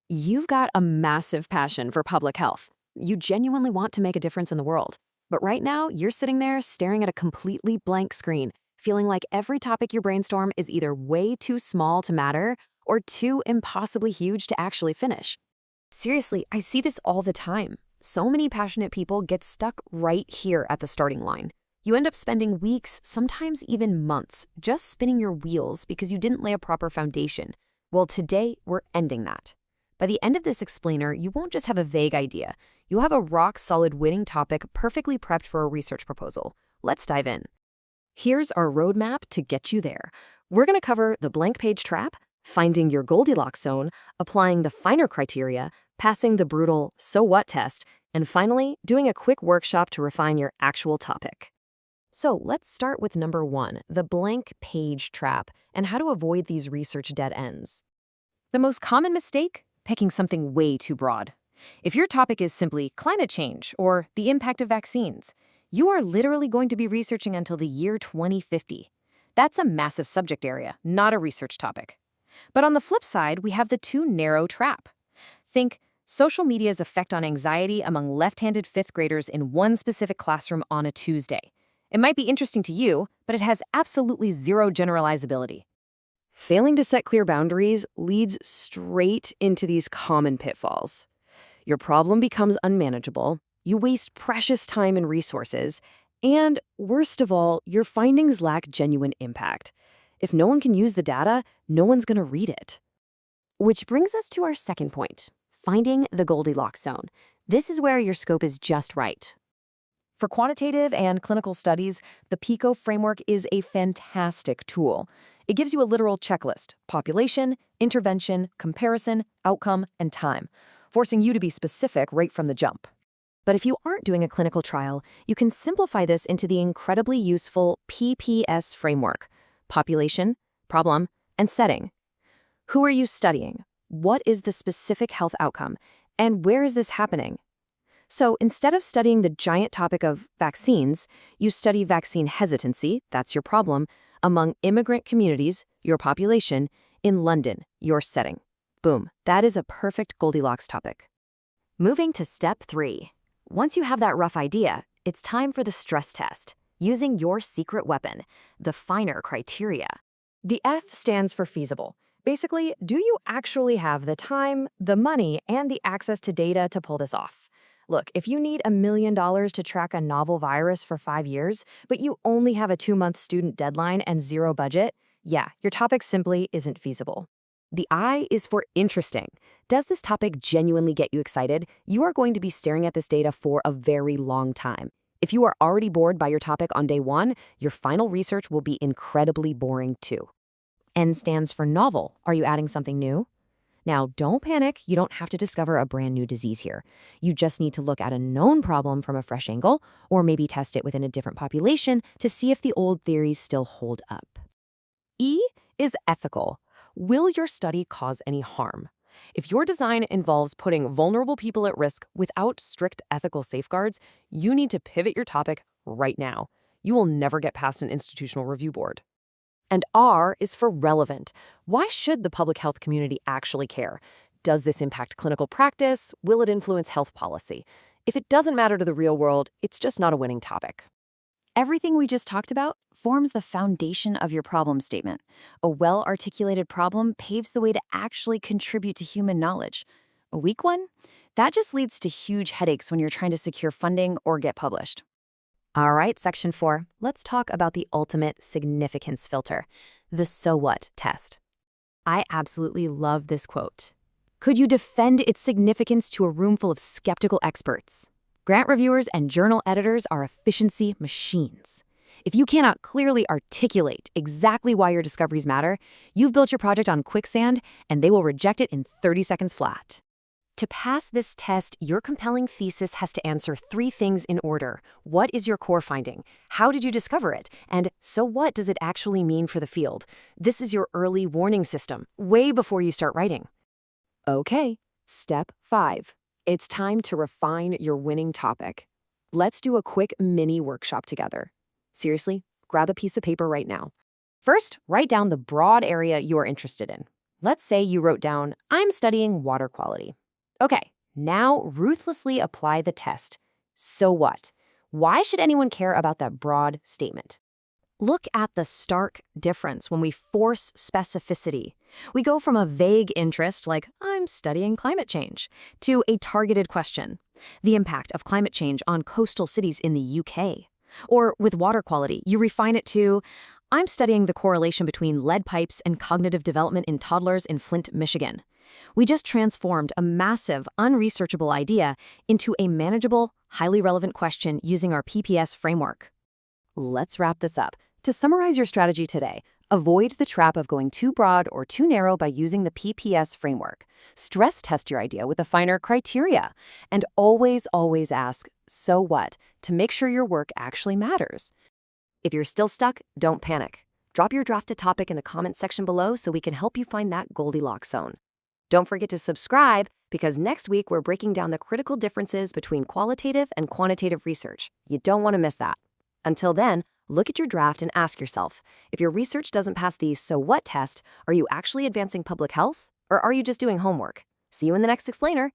You've got a massive passion for public health. You genuinely want to make a difference in the world. But right now, you're sitting there staring at a completely blank screen, feeling like every topic you brainstorm is either way too small to matter or too impossibly huge to actually finish. Seriously, I see this all the time. So many passionate people get stuck right here at the starting line. You end up spending weeks, sometimes even months, just spinning your wheels because you didn't lay a proper foundation. Well, today, we're ending that. By the end of this explainer, you won't just have a vague idea. You'll have a rock-solid winning topic perfectly prepped for a research proposal. Let's dive in. Here's our roadmap to get you there. We're going to cover the blank page trap, finding your Goldilocks zone, applying the finer criteria, passing the brutal so what test, and finally, doing a quick workshop to refine your actual topic. So let's start with number 1, the blank page trap, and how to avoid these research dead ends. The most common mistake? Picking something way too broad. If your topic is simply climate change or the impact of vaccines, you are literally going to be researching until the year 2050. That's a massive subject area, not a research topic. But on the flip side, we have the too narrow trap. Think social media's effect on anxiety among left-handed fifth graders in one specific classroom on a Tuesday. It might be interesting to you, but it has absolutely zero generalizability. Failing to set clear boundaries leads straight into these common pitfalls. Your problem becomes unmanageable, you waste precious time and resources, and worst of all, your findings lack genuine impact. If no one can use the data, no one's going to read it. Which brings us to our second point, finding the Goldilocks zone. This is where your scope is just right. For quantitative and clinical studies, the PICO framework is a fantastic tool. It gives you a literal checklist: population, intervention, comparison, outcome, and time, forcing you to be specific right from the jump. But if you aren't doing a clinical trial, you can simplify this into the incredibly useful PPS framework: population, problem, and setting. Who are you studying? What is the specific health outcome? And where is this happening? So instead of studying the giant topic of vaccines, you study vaccine hesitancy, that's your problem, among immigrant communities, your population, in London, your setting. Boom, that is a perfect Goldilocks topic. Moving to step 3. Once you have that rough idea, it's time for the stress test, using your secret weapon, the finer criteria. The F stands for feasible. Basically, do you actually have the time, the money, and the access to data to pull this off? Look, if you need $1 million to track a novel virus for 5 years, but you only have a 2-month student deadline and zero budget, yeah, your topic simply isn't feasible. The I is for interesting. Does this topic genuinely get you excited? You are going to be staring at this data for a very long time. If you are already bored by your topic on day 1, your final research will be incredibly boring too. N stands for novel. Are you adding something new? Now, don't panic. You don't have to discover a brand new disease here. You just need to look at a known problem from a fresh angle, or maybe test it within a different population to see if the old theories still hold up. E is ethical. Will your study cause any harm? If your design involves putting vulnerable people at risk without strict ethical safeguards, you need to pivot your topic right now. You will never get past an institutional review board. And R is for relevant. Why should the public health community actually care? Does this impact clinical practice? Will it influence health policy? If it doesn't matter to the real world, it's just not a winning topic. Everything we just talked about forms the foundation of your problem statement. A well-articulated problem paves the way to actually contribute to human knowledge. A weak one? That just leads to huge headaches when you're trying to secure funding or get published. All right, section 4, let's talk about the ultimate significance filter, the so what test. I absolutely love this quote. Could you defend its significance to a room full of skeptical experts? Grant reviewers and journal editors are efficiency machines. If you cannot clearly articulate exactly why your discoveries matter, you've built your project on quicksand and they will reject it in 30 seconds flat. To pass this test, your compelling thesis has to answer 3 things in order. What is your core finding? How did you discover it? And so what does it actually mean for the field? This is your early warning system, way before you start writing. Okay, step 5. It's time to refine your winning topic. Let's do a quick mini workshop together. Seriously, grab a piece of paper right now. First, write down the broad area you are interested in. Let's say you wrote down, I'm studying water quality. Okay, now ruthlessly apply the test. So what? Why should anyone care about that broad statement? Look at the stark difference when we force specificity. We go from a vague interest, like, I'm studying climate change, to a targeted question, the impact of climate change on coastal cities in the UK. Or with water quality, you refine it to, I'm studying the correlation between lead pipes and cognitive development in toddlers in Flint, Michigan. We just transformed a massive, unresearchable idea into a manageable, highly relevant question using our PPS framework. Let's wrap this up. To summarize your strategy today, avoid the trap of going too broad or too narrow by using the PPS framework. Stress test your idea with a finer criteria. And always ask, so what, to make sure your work actually matters. If you're still stuck, don't panic. Drop your drafted topic in the comments section below so we can help you find that Goldilocks zone. Don't forget to subscribe, because next week we're breaking down the critical differences between qualitative and quantitative research. You don't want to miss that. Until then, look at your draft and ask yourself, if your research doesn't pass the so what test, are you actually advancing public health? Or are you just doing homework? See you in the next explainer.